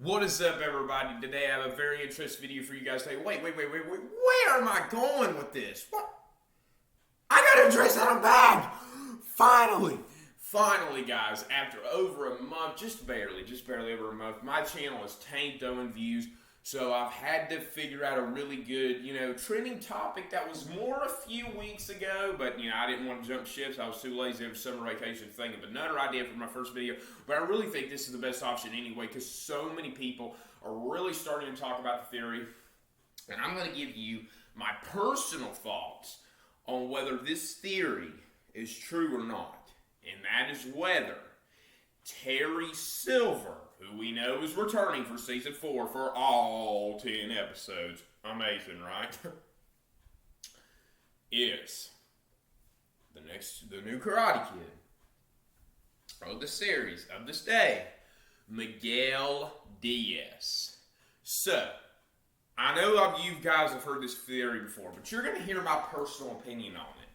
What is up, everybody? Today I have a very interesting video for you guys today. Wait. Where am I going with this? What? I got a dress out of bag! Finally, guys, after over a month, just barely over a month, my channel has tanked on views. So I've had to figure out a really good, trending topic that was more a few weeks ago, but, I didn't want to jump ships. I was too lazy over summer vacation thinking of another idea for my first video. But I really think this is the best option anyway, because so many people are really starting to talk about the theory. And I'm going to give you my personal thoughts on whether this theory is true or not. And that is whether Terry Silver, who we know is returning for season 4 for all 10 episodes. Amazing, right? is the new Karate Kid of the series, of this day, Miguel Diaz. So, I know you guys have heard this theory before, but you're going to hear my personal opinion on it.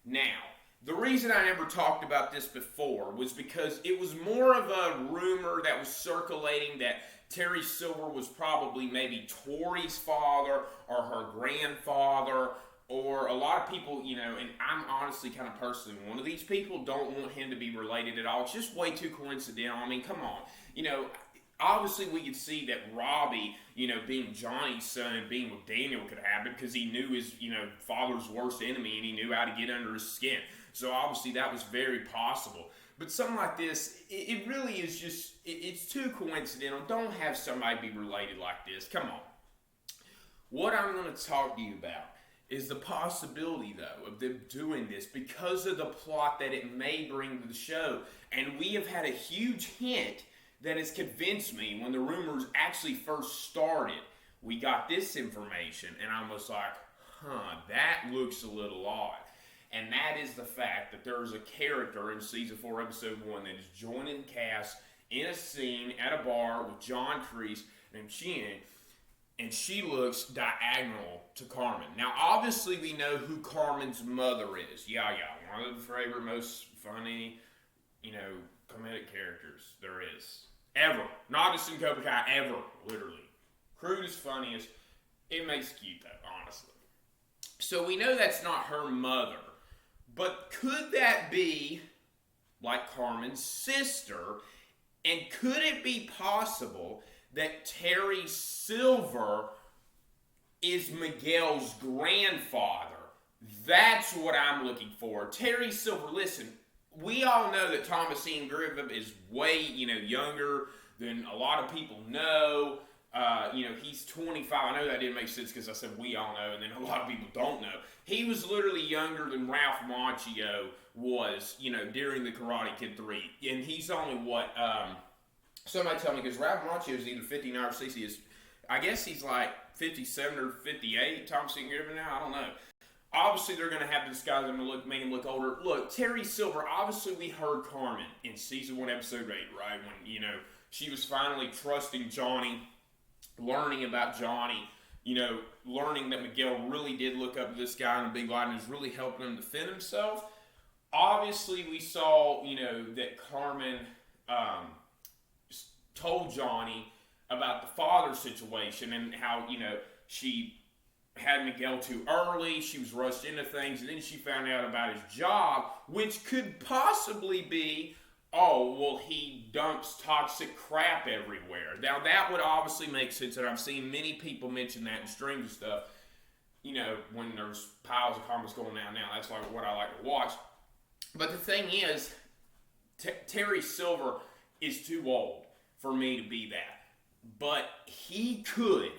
Now, the reason I never talked about this before was because it was more of a rumor that was circulating that Terry Silver was probably maybe Tori's father or her grandfather, or a lot of people, and I'm honestly kind of personally one of these people, don't want him to be related at all. It's just way too coincidental. I mean, come on. Obviously we could see that Robbie, being Johnny's son and being with Daniel could happen because he knew his, father's worst enemy and he knew how to get under his skin. So obviously that was very possible. But something like this, it really is just, it's too coincidental. Don't have somebody be related like this. Come on. What I'm going to talk to you about is the possibility, though, of them doing this because of the plot that it may bring to the show. And we have had a huge hint that has convinced me when the rumors actually first started. We got this information, and I was like, that looks a little odd. And that is the fact that there is a character in Season 4, Episode 1 that is joining the cast in a scene at a bar with John Kreese named Chien, and she looks diagonal to Carmen. Now, obviously, we know who Carmen's mother is. Yeah, one of the favorite, most funny, comedic characters there is. Ever. Not just in Cobra Kai, ever, literally. Crudest, funniest. It makes it cute, though, honestly. So we know that's not her mother. But could that be like Carmen's sister? And could it be possible that Terry Silver is Miguel's grandfather? That's what I'm looking for. Terry Silver, listen, we all know that Thomasine Griffith is way, younger than a lot of people know. He's 25. I know that didn't make sense because I said we all know, and then a lot of people don't know. He was literally younger than Ralph Macchio was, during the Karate Kid 3. And he's only, somebody tell me, because Ralph Macchio is either 59 or 60. I guess he's like 57 or 58, Thomasine Griffith now. I don't know. Obviously, they're going to have this guy that make him look older. Look, Terry Silver, obviously we heard Carmen in Season 1, Episode 8, right? When, she was finally trusting Johnny, learning about Johnny, learning that Miguel really did look up to this guy in a big light and is really helping him defend himself. Obviously, we saw, that Carmen told Johnny about the father situation and how, she had Miguel too early, she was rushed into things, and then she found out about his job, which could possibly be, he dumps toxic crap everywhere. Now, that would obviously make sense, and I've seen many people mention that in streams and stuff, when there's piles of comments going down now. That's like what I like to watch. But the thing is, Terry Silver is too old for me to be that. But he could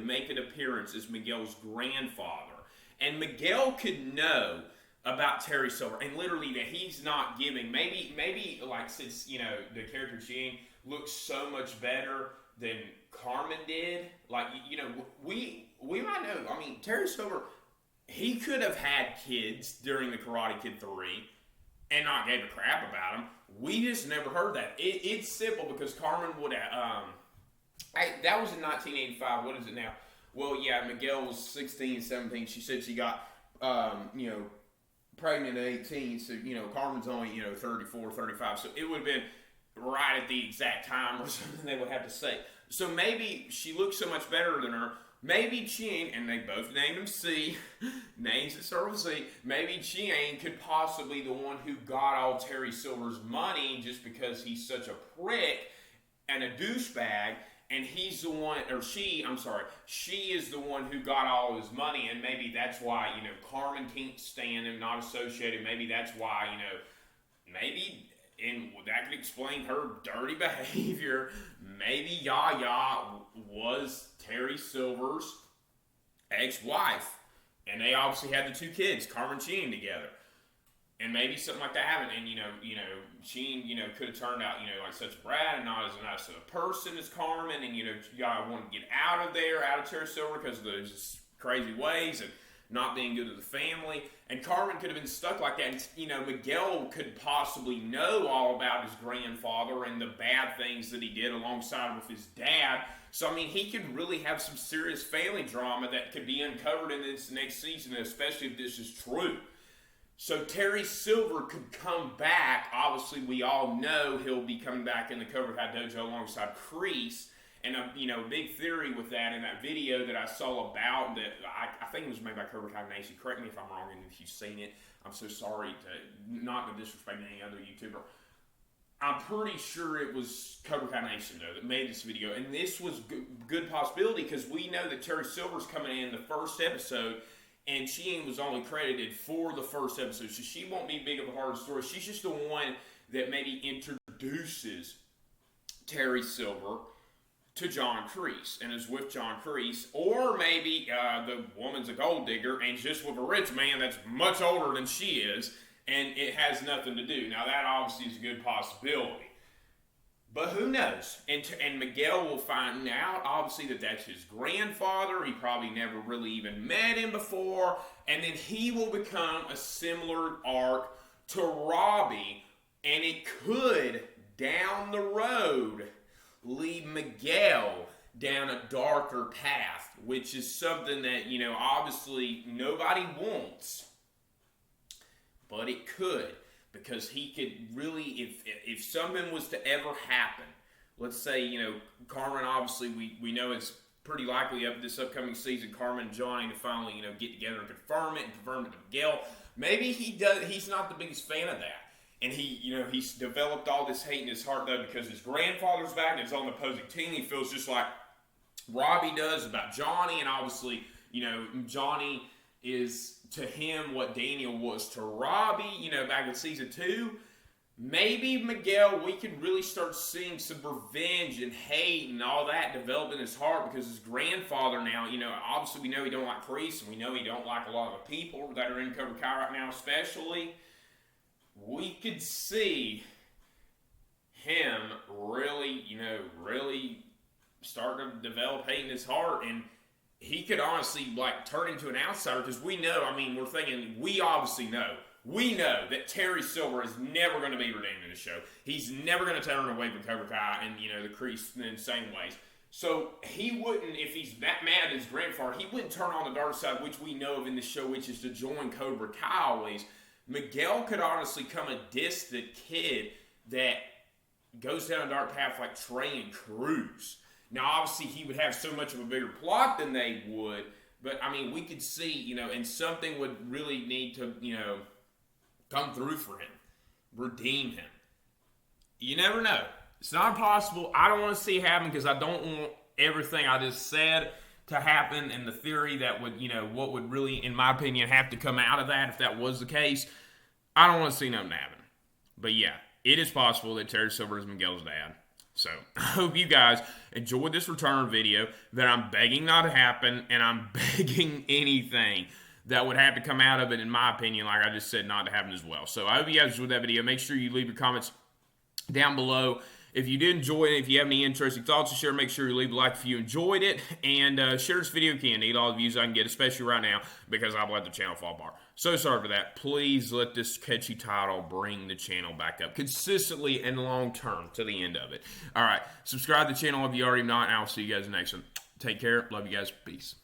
make an appearance as Miguel's grandfather. And Miguel could know about Terry Silver, and literally that he's not giving, maybe like since, the character Jean looks so much better than Carmen did, like, we might know, Terry Silver, he could have had kids during the Karate Kid 3 and not gave a crap about them. We just never heard that. It's simple because Carmen would have, that was in 1985, what is it now? Well, yeah, Miguel was 16, 17, she said she got, pregnant at 18, so, Carmen's only, 34, 35, so it would have been right at the exact time or something they would have to say. So maybe she looks so much better than her. Maybe Ching, and they both named him C, names that start with C, maybe Ching could possibly be the one who got all Terry Silver's money just because he's such a prick and a douchebag, and he's the one, or she is the one who got all his money, and maybe that's why, Carmen can't stand him, not associated. Maybe that's why, maybe, and that could explain her dirty behavior. Maybe Yaya was Terry Silver's ex-wife, and they obviously had the two kids, Carmen and Ching, together. And maybe something like that happened, and Ching, could have turned out, like such a brat and not as nice of a person as Carmen, and Yaya wanted to get out of Terry Silver because of those crazy ways and not being good to the family. And Carmen could have been stuck like that. And, Miguel could possibly know all about his grandfather and the bad things that he did alongside with his dad. So, he could really have some serious family drama that could be uncovered in this next season, especially if this is true. So Terry Silver could come back. Obviously, we all know he'll be coming back in the Cobra Kai Dojo alongside Kreese. And a big theory with that in that video that I saw about that, I think it was made by Cobra Kai Nation. Correct me if I'm wrong, and if you've seen it, I'm so sorry not to disrespect any other YouTuber. I'm pretty sure it was Cobra Kai Nation though that made this video, and this was good possibility because we know that Terry Silver's coming in the first episode, and she was only credited for the first episode, so she won't be big of a hard story. She's just the one that maybe introduces Terry Silver to John Kreese and is with John Kreese, or maybe the woman's a gold digger and just with a rich man that's much older than she is, and it has nothing to do. Now that obviously is a good possibility, but who knows? And Miguel will find out obviously that that's his grandfather. He probably never really even met him before, and then he will become a similar arc to Robbie, and it could down the road lead Miguel down a darker path, which is something that, obviously nobody wants. But it could, because he could really, if something was to ever happen, let's say, Carmen, obviously we know it's pretty likely up this upcoming season, Carmen and Johnny to finally, get together and confirm it to Miguel. Maybe he's not the biggest fan of that. And he's developed all this hate in his heart, though, because his grandfather's back and is on the opposing team. He feels just like Robbie does about Johnny. And obviously, Johnny is to him what Daniel was to Robbie, back in season 2. Maybe Miguel, we could really start seeing some revenge and hate and all that develop in his heart because his grandfather now, obviously we know he don't like Kreese, and we know he don't like a lot of the people that are in Cobra Kai right now, especially. We could see him really, really start to develop hate in his heart, and he could honestly, turn into an outsider, because we know, we're thinking, we obviously know, that Terry Silver is never going to be redeemed in the show. He's never going to turn away from Cobra Kai and, the Kreese in the same ways. So he wouldn't, if he's that mad at his grandfather, he wouldn't turn on the dark side, which we know of in the show, which is to join Cobra Kai always. Miguel could honestly come a distant kid that goes down a dark path like Trey and Cruz. Now, obviously, he would have so much of a bigger plot than they would, but, we could see, and something would really need to, come through for him, redeem him. You never know. It's not impossible. I don't want to see it happen because I don't want everything I just said to happen, and the theory that would, what would really, in my opinion, have to come out of that if that was the case. I don't want to see nothing happen. But yeah, it is possible that Terry Silver is Miguel's dad. So, I hope you guys enjoyed this return video that I'm begging not to happen, and I'm begging anything that would have to come out of it, in my opinion, like I just said, not to happen as well. So, I hope you guys enjoyed that video. Make sure you leave your comments down below. If you did enjoy it, if you have any interesting thoughts to share, make sure you leave a like if you enjoyed it. And share this video if you can. Need all the views I can get, especially right now, because I've let the channel fall apart. So sorry for that. Please let this catchy title bring the channel back up consistently and long term to the end of it. All right. Subscribe to the channel if you already not, and I'll see you guys in the next one. Take care. Love you guys. Peace.